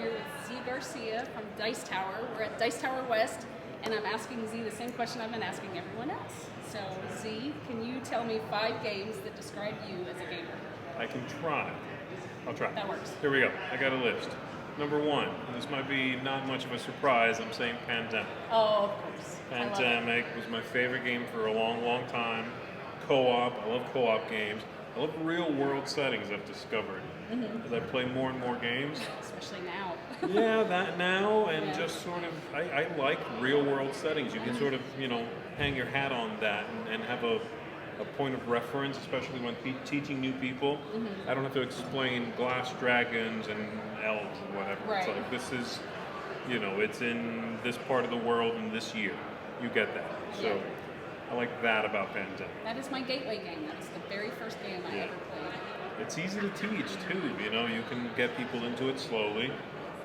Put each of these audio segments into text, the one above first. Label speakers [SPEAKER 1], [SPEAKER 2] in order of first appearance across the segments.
[SPEAKER 1] here with Z Garcia from Dice Tower. We're at Dice Tower West, and I'm asking Z the same question I've been asking everyone else. So, Z, can you tell me 5 games that describe you as a gamer?
[SPEAKER 2] I can try. I'll try.
[SPEAKER 1] That works.
[SPEAKER 2] Here we go. I got a list. Number 1, and this might be not much of a surprise, I'm saying Pandemic.
[SPEAKER 1] Oh, of course.
[SPEAKER 2] Pandemic was my favorite game for a long, long time. Co-op. I love co-op games. I love real-world settings I've discovered. As I play more and more games.
[SPEAKER 1] Especially now.
[SPEAKER 2] Yeah, that now, and just sort of, I like real-world settings. You can sort of, hang your hat on that and have a point of reference, especially when teaching new people. I don't have to explain glass dragons and elves and whatever.
[SPEAKER 1] Right.
[SPEAKER 2] It's like, this is, it's in this part of the world in this year. You get that. So I like that about Pandemic.
[SPEAKER 1] That is my gateway game. That was the very first game I ever played.
[SPEAKER 2] It's easy to teach too, you can get people into it slowly.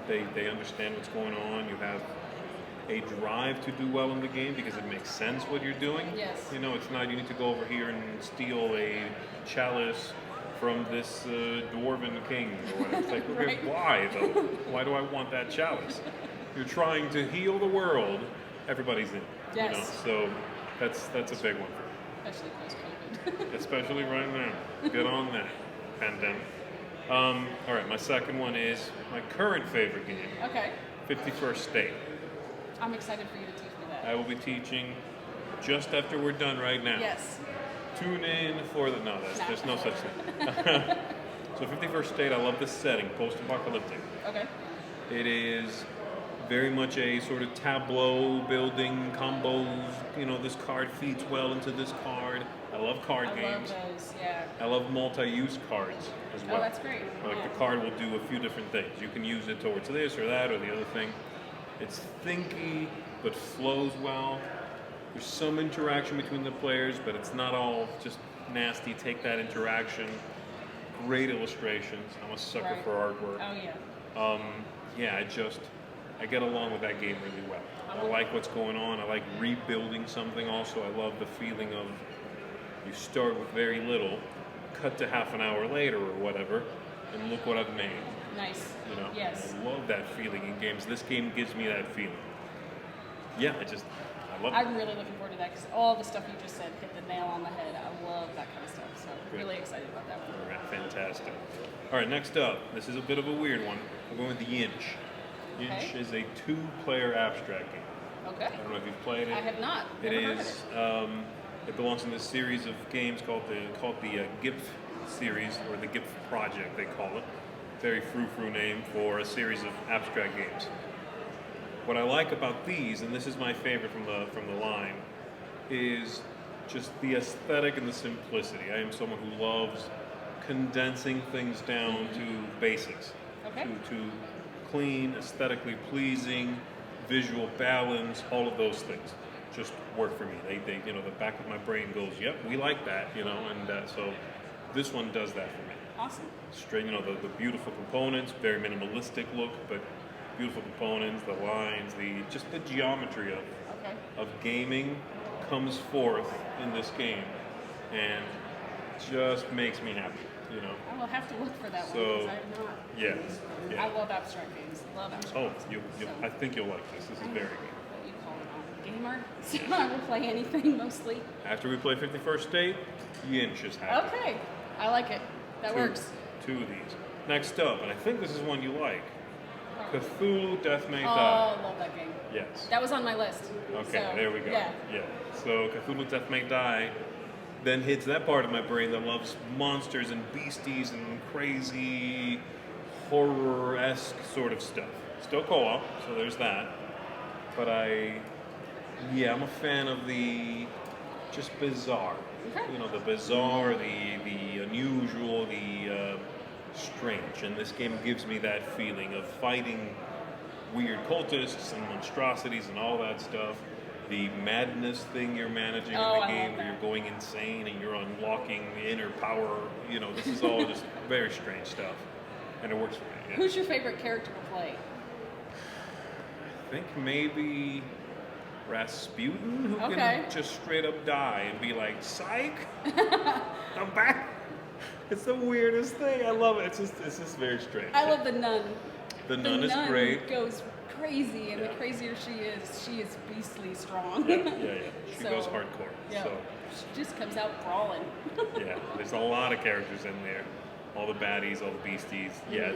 [SPEAKER 2] They understand what's going on. You have a drive to do well in the game because it makes sense what you're doing.
[SPEAKER 1] Yes.
[SPEAKER 2] It's not you need to go over here and steal a chalice from this dwarven king or whatever. It's like, okay, why though? Why do I want that chalice? You're trying to heal the world. Everybody's in.
[SPEAKER 1] Yes.
[SPEAKER 2] So that's a big one for me.
[SPEAKER 1] Especially post-COVID.
[SPEAKER 2] Especially right now. Get on that. Pandemic. All right, my second one is my current favorite game.
[SPEAKER 1] Okay.
[SPEAKER 2] 51st State.
[SPEAKER 1] I'm excited for you to teach me that.
[SPEAKER 2] I will be teaching just after we're done right now.
[SPEAKER 1] Yes.
[SPEAKER 2] Tune in for the... No, there's no such thing. So 51st State, I love this setting, post-apocalyptic.
[SPEAKER 1] Okay.
[SPEAKER 2] It is very much a sort of tableau building combos. This card feeds well into this card. I love card games.
[SPEAKER 1] I love those, yeah.
[SPEAKER 2] I love multi-use cards as well.
[SPEAKER 1] Oh, that's great.
[SPEAKER 2] Like the card will do a few different things. You can use it towards this or that or the other thing. It's thinky, but flows well. There's some interaction between the players, but it's not all just nasty. Take that interaction. Great illustrations. I'm a sucker for artwork.
[SPEAKER 1] Oh, yeah.
[SPEAKER 2] I get along with that game really well. I like what's going on. I like rebuilding something also. I love the feeling of you start with very little, cut to half an hour later or whatever, and look what I've made.
[SPEAKER 1] Nice. Yes.
[SPEAKER 2] I love that feeling in games. This game gives me that feeling. Yeah, I love it.
[SPEAKER 1] I'm really looking forward to that because all the stuff you just said hit the nail on the head. I love that kind of stuff. So really excited about that one.
[SPEAKER 2] All right, fantastic. All right, next up. This is a bit of a weird one. I'm going with the Yinch. Yinch is a 2-player abstract game.
[SPEAKER 1] Okay.
[SPEAKER 2] I don't know if you've played it.
[SPEAKER 1] I have not.
[SPEAKER 2] It
[SPEAKER 1] Never heard
[SPEAKER 2] is.
[SPEAKER 1] of it.
[SPEAKER 2] It belongs in this series of games called the GIPF series, or the GIPF project, they call it. Very frou-frou name for a series of abstract games. What I like about these, and this is my favorite from the line, is just the aesthetic and the simplicity. I am someone who loves condensing things down to basics.
[SPEAKER 1] Okay.
[SPEAKER 2] To clean, aesthetically pleasing, visual balance, all of those things just work for me. They the back of my brain goes, yep, we like that, and so this one does that for me.
[SPEAKER 1] Awesome.
[SPEAKER 2] Straight, the beautiful components, very minimalistic look, but beautiful components, the lines, just the geometry of gaming comes forth in this game, and just makes me happy.
[SPEAKER 1] I will have to look for that one because I have not.
[SPEAKER 2] Yeah.
[SPEAKER 1] I love abstract games. Love abstract games.
[SPEAKER 2] I think you'll like this. This is very good.
[SPEAKER 1] What you call it, gamer. So I will play anything mostly.
[SPEAKER 2] After we play 51st State, Yinch is happy.
[SPEAKER 1] Okay. I like it. That works.
[SPEAKER 2] 2 of these. Next up, and I think this is one you like, Cthulhu Death May Die.
[SPEAKER 1] Oh, I love that game.
[SPEAKER 2] Yes.
[SPEAKER 1] That was on my list.
[SPEAKER 2] Okay,
[SPEAKER 1] so,
[SPEAKER 2] there we go.
[SPEAKER 1] Yeah.
[SPEAKER 2] So Cthulhu Death May Die then hits that part of my brain that loves monsters and beasties and crazy horror-esque sort of stuff. Still co-op, so there's that. But I'm a fan of the just bizarre.
[SPEAKER 1] Okay.
[SPEAKER 2] The bizarre, the unusual, the strange. And this game gives me that feeling of fighting weird cultists and monstrosities and all that stuff. The madness thing you're managing in the game where you're going insane and you're unlocking inner power. This is all just very strange stuff. And it works for me. Yeah.
[SPEAKER 1] Who's your favorite character to play?
[SPEAKER 2] I think maybe Rasputin, who can just straight up die and be like, psych, I'm back. It's the weirdest thing. I love it. It's just very strange.
[SPEAKER 1] I love the nun.
[SPEAKER 2] The nun is great.
[SPEAKER 1] Goes crazy, and
[SPEAKER 2] Yeah.
[SPEAKER 1] the crazier she is beastly strong.
[SPEAKER 2] Yeah. She
[SPEAKER 1] So,
[SPEAKER 2] goes hardcore.
[SPEAKER 1] Yeah,
[SPEAKER 2] So
[SPEAKER 1] she just comes out brawling.
[SPEAKER 2] yeah, there's a lot of characters in there. All the baddies, all the beasties. Yeah,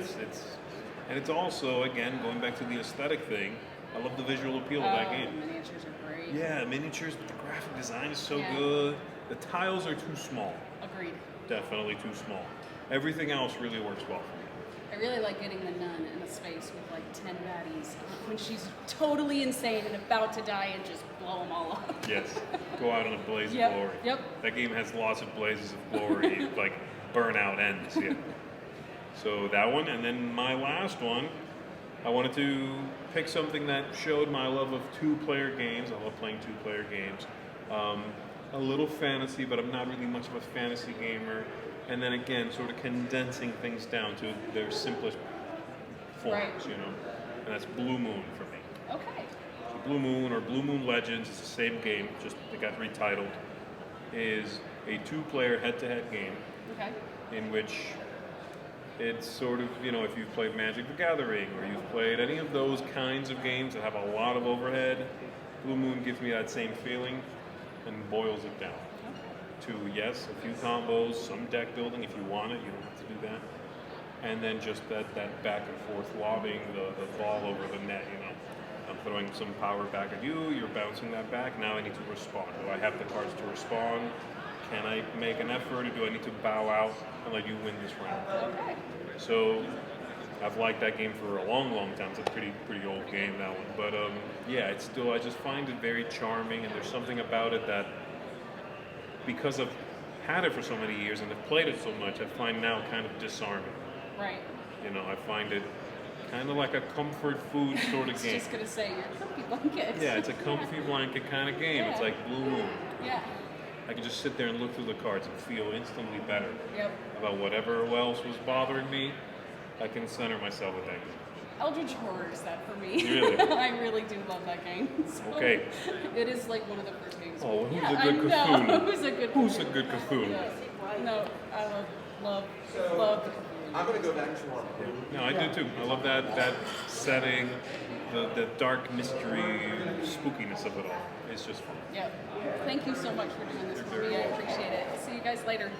[SPEAKER 2] it's also, again, going back to the aesthetic thing. I love the visual appeal of that
[SPEAKER 1] The
[SPEAKER 2] game.
[SPEAKER 1] miniatures are great.
[SPEAKER 2] Yeah, miniatures, but the graphic design is so
[SPEAKER 1] Yeah.
[SPEAKER 2] good. The tiles are too small.
[SPEAKER 1] Agreed.
[SPEAKER 2] Definitely too small. Everything else really works well for me.
[SPEAKER 1] I really like getting the nun in a space with like 10 baddies when she's totally insane and about to die and just blow them all up.
[SPEAKER 2] Yes, go out in a blaze
[SPEAKER 1] Yep,
[SPEAKER 2] of glory.
[SPEAKER 1] yep.
[SPEAKER 2] That game has lots of blazes of glory, like burnout ends. Yeah. So that one, and then my last one, I wanted to pick something that showed my love of two-player games. I love playing two-player games. A little fantasy, but I'm not really much of a fantasy gamer. And then again, sort of condensing things down to their simplest forms,
[SPEAKER 1] Right.
[SPEAKER 2] you know. And that's Blue Moon for me.
[SPEAKER 1] Okay.
[SPEAKER 2] So Blue Moon or Blue Moon Legends, it's the same game, just it got retitled, is a two-player head-to-head game
[SPEAKER 1] Okay.
[SPEAKER 2] in which it's sort of, you know, if you've played Magic the Gathering or you've played any of those kinds of games that have a lot of overhead, Blue Moon gives me that same feeling and boils it down to, yes, a few combos, some deck building if you want it, you don't have to do that. And then just that back and forth lobbing the ball over the net, you know. I'm throwing some power back at you, you're bouncing that back, now I need to respond. Do I have the cards to respond? Can I make an effort, or do I need to bow out and let you win this round?
[SPEAKER 1] Okay.
[SPEAKER 2] So I've liked that game for a long, long time. It's a pretty old game, that one. But yeah, it's still, I just find it very charming, and there's something about it that, because I've had it for so many years and have played it so much, I find now kind of disarming.
[SPEAKER 1] Right.
[SPEAKER 2] You know, I find it kind of like a comfort food sort
[SPEAKER 1] I
[SPEAKER 2] of
[SPEAKER 1] was
[SPEAKER 2] game.
[SPEAKER 1] just gonna say your comfy blanket.
[SPEAKER 2] Yeah, it's a comfy blanket kind of game. It's
[SPEAKER 1] Yeah.
[SPEAKER 2] like Blue Moon.
[SPEAKER 1] Yeah.
[SPEAKER 2] I can just sit there and look through the cards and feel instantly better
[SPEAKER 1] Yep.
[SPEAKER 2] about whatever else was bothering me. I can center myself with that game.
[SPEAKER 1] Eldritch Horror is that for me.
[SPEAKER 2] Really?
[SPEAKER 1] I really do love that game. So
[SPEAKER 2] Okay.
[SPEAKER 1] It is like one of the first games.
[SPEAKER 2] Oh, who's
[SPEAKER 1] yeah,
[SPEAKER 2] a good
[SPEAKER 1] I know.
[SPEAKER 2] Cthulhu?
[SPEAKER 1] Who's a good
[SPEAKER 2] Who's a
[SPEAKER 1] Cthulhu?
[SPEAKER 2] good Cthulhu?
[SPEAKER 1] Yeah. No, I love the Cthulhu.
[SPEAKER 3] I'm going to go back to one.
[SPEAKER 2] No, I do too. I love that setting, the dark mystery, spookiness of it all. It's just fun.
[SPEAKER 1] Yep. Thank you so much for doing this for me. I appreciate it. See you guys later.